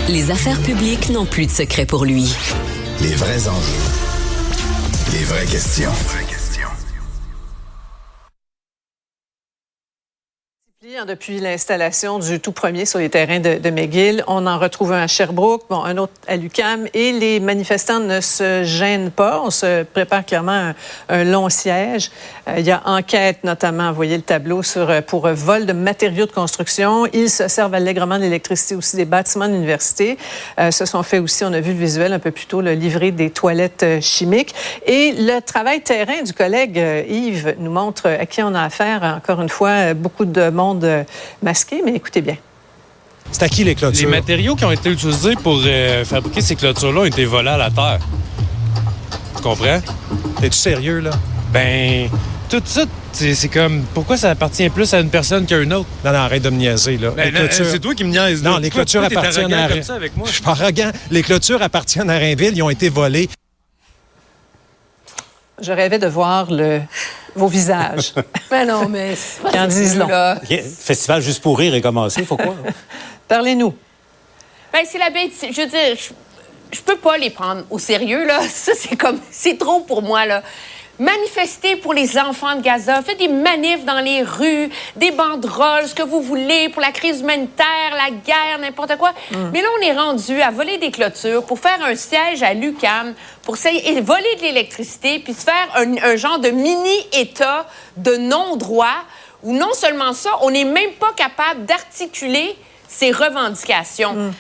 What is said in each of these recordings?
Les affaires publiques n'ont plus de secret pour lui. Les vrais enjeux. Les vraies questions. Depuis l'installation du tout premier sur les terrains de McGill, on en retrouve un à Sherbrooke, un autre à l'UQAM, et les manifestants ne se gênent pas. On se prépare clairement un long siège. Il y a enquête, notamment, vous voyez le tableau, pour vol de matériaux de construction. Ils se servent allègrement de l'électricité aussi des bâtiments d'université. Se sont fait aussi, on a vu le visuel un peu plus tôt, le livret des toilettes chimiques. Et le travail terrain du collègue Yves nous montre à qui on a affaire. Encore une fois, beaucoup de monde masqué, mais écoutez bien. C'est à qui les clôtures? Les matériaux qui ont été utilisés pour fabriquer ces clôtures-là ont été volés à la terre. Tu comprends? T'es-tu sérieux, là? Ben, tout ça, c'est comme... Pourquoi ça appartient plus à une personne qu'à une autre? Non, arrête de me niaiser, là. Ben, c'est toi qui me niaises. Non, les clôtures appartiennent à... comme ça avec moi? Je suis pas arrogant. Les clôtures appartiennent à Rainville. Ils ont été volées. Je rêvais de voir vos visages. Mais non, mais... Qui en disent long. Le festival Juste pour rire est commencé, faut quoi? Parlez-nous. Ben, c'est la bête. Je veux dire, je peux pas les prendre au sérieux, là. Ça, c'est trop pour moi, là. Manifestez pour les enfants de Gaza. Faites des manifs dans les rues, des banderoles, ce que vous voulez pour la crise humanitaire, la guerre, n'importe quoi. Mais là, on est rendu à voler des clôtures pour faire un siège à l'UQAM, pour voler de l'électricité, puis se faire un genre de mini-État de non-droit, où non seulement ça, on n'est même pas capable d'articuler ses revendications.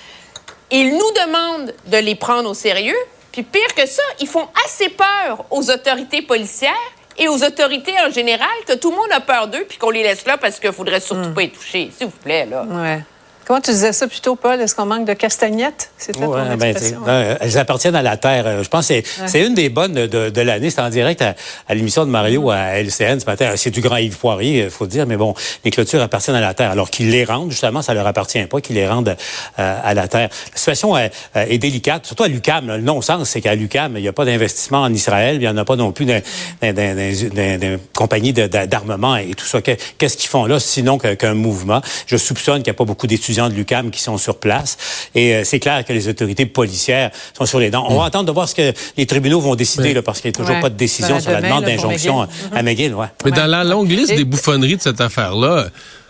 Ils nous demandent de les prendre au sérieux. Puis pire que ça, ils font assez peur aux autorités policières et aux autorités en général que tout le monde a peur d'eux puis qu'on les laisse là parce qu'il faudrait surtout pas y toucher. S'il vous plaît, là. Ouais. Comment tu disais ça plus tôt, Paul? Est-ce qu'on manque de castagnettes? C'était ton expression. Elles appartiennent à la terre. Je pense que c'est une des bonnes de l'année. C'est en direct à l'émission de Mario à LCN ce matin. C'est du grand Yves Poirier, il faut dire. Mais bon, les clôtures appartiennent à la terre. Alors qu'ils les rendent, justement, ça leur appartient pas, qu'ils les rendent à la terre. La situation est délicate, surtout à l'UQAM. Le non-sens, c'est qu'à l'UQAM, il n'y a pas d'investissement en Israël. Il n'y en a pas non plus d'une compagnie d'armement et tout ça. Qu'est-ce qu'ils font là, sinon qu'un mouvement? Je soupçonne qu'il n'y a pas beaucoup d'étudiants de l'UQAM qui sont sur place. Et c'est clair que les autorités policières sont sur les dents. On va attendre de voir ce que les tribunaux vont décider, là, parce qu'il n'y a toujours pas de décision sur la demande d'injonction à McGill. Mais dans la longue liste des bouffonneries de cette affaire-là,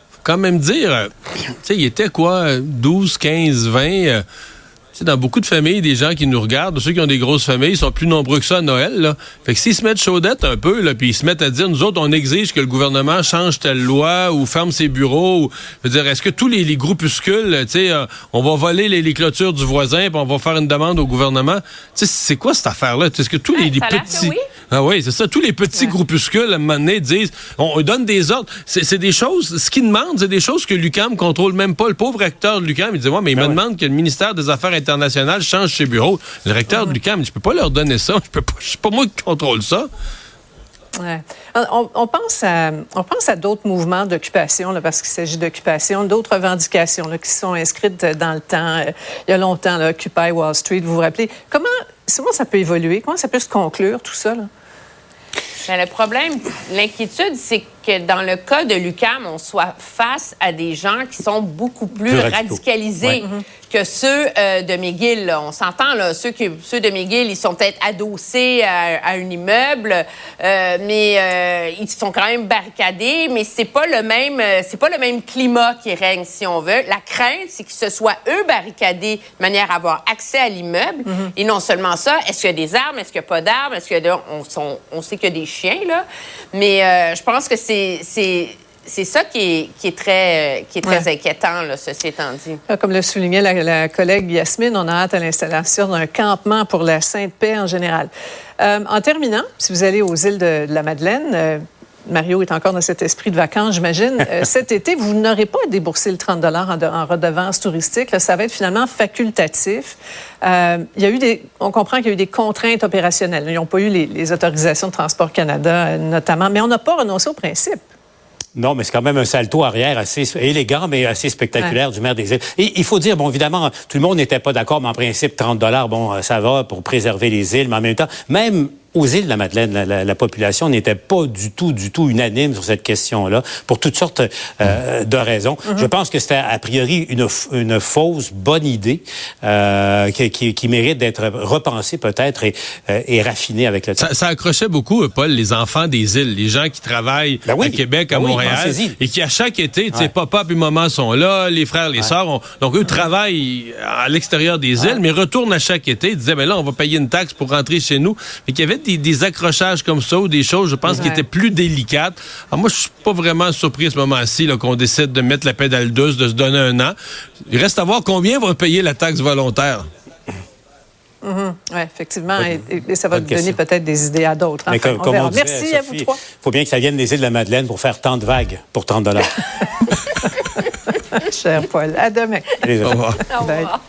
faut quand même dire, tu sais, il était quoi, 12, 15, 20... dans beaucoup de familles, des gens qui nous regardent, ceux qui ont des grosses familles, ils sont plus nombreux que ça à Noël, là. Fait que s'ils se mettent chaudette un peu, là, puis ils se mettent à dire, nous autres, on exige que le gouvernement change telle loi ou ferme ses bureaux, ou, je veux dire, est-ce que tous les groupuscules, tu sais, on va voler les clôtures du voisin, puis on va faire une demande au gouvernement? Tu sais, c'est quoi cette affaire-là? Est-ce que tous les petits... Oui. Ah oui, c'est ça. Tous les petits groupuscules, à un moment donné, disent, on donne des ordres. C'est des choses, ce qu'ils demandent, c'est des choses que l'UQAM contrôle même pas. Le pauvre recteur de l'UQAM, il dit, ouais, mais il me demande que le ministère des Affaires internationales change ses bureaux. Le recteur de l'UQAM, je peux pas leur donner ça. C'est pas moi qui contrôle ça. Ouais. On pense à d'autres mouvements d'occupation, là, parce qu'il s'agit d'occupation, d'autres revendications là, qui sont inscrites dans le temps, il y a longtemps, là, Occupy Wall Street, vous vous rappelez. Comment ça peut évoluer? Comment ça peut se conclure, tout ça? Là? Bien, le problème, l'inquiétude, c'est que dans le cas de l'UQAM, on soit face à des gens qui sont beaucoup plus radicalisés que ceux de McGill. Là. On s'entend, là, ceux de McGill, ils sont peut-être adossés à un immeuble, mais ils sont quand même barricadés, mais c'est pas le même climat qui règne, si on veut. La crainte, c'est que ce soit eux barricadés de manière à avoir accès à l'immeuble. Et non seulement ça, est-ce qu'il y a des armes, est-ce qu'il n'y a pas d'armes, est-ce qu'il y a on sait qu'il y a des chiens, là, mais je pense que c'est ça qui est très inquiétant, là, ceci étant dit. Comme le soulignait la collègue Yasmine, on a hâte à l'installation d'un campement pour la Sainte Paix en général. En terminant, si vous allez aux îles de la Madeleine, Mario est encore dans cet esprit de vacances, j'imagine. Cet été, vous n'aurez pas à débourser le 30 en redevance touristique. Là, ça va être finalement facultatif. On comprend qu'il y a eu des contraintes opérationnelles. Ils n'ont pas eu les autorisations de Transport Canada, notamment, mais on n'a pas renoncé au principe. Non, mais c'est quand même un salto arrière assez élégant, mais assez spectaculaire du maire des îles. Et il faut dire, bon, évidemment, tout le monde n'était pas d'accord, mais en principe, 30 $, bon, ça va pour préserver les îles, mais en même temps, même aux îles de la Madeleine, la population n'était pas du tout unanime sur cette question-là, pour toutes sortes de raisons. Je pense que c'était a priori une fausse bonne idée qui mérite d'être repensée peut-être et raffinée avec le temps. Ça accrochait beaucoup, Paul, les enfants des îles, les gens qui travaillent à Québec, à Montréal, et qui à chaque été, tu sais, papa puis maman sont là, les frères, les sœurs, donc eux travaillent à l'extérieur des îles, mais retournent à chaque été, ils disaient, ben là, on va payer une taxe pour rentrer chez nous. Mais qu'il y avait des accrochages comme ça ou des choses, je pense, qui étaient plus délicates. Alors moi, je suis pas vraiment surpris à ce moment-ci là, qu'on décide de mettre la pédale douce, de se donner un an. Il reste à voir combien va payer la taxe volontaire. Oui, effectivement. Et ça va donner peut-être des idées à d'autres. Mais enfin, comme on disait, merci à vous trois. Il faut bien que ça vienne des îles de la Madeleine pour faire tant de vagues pour 30 $. Cher Paul. À demain. Allez, Au revoir. Au revoir.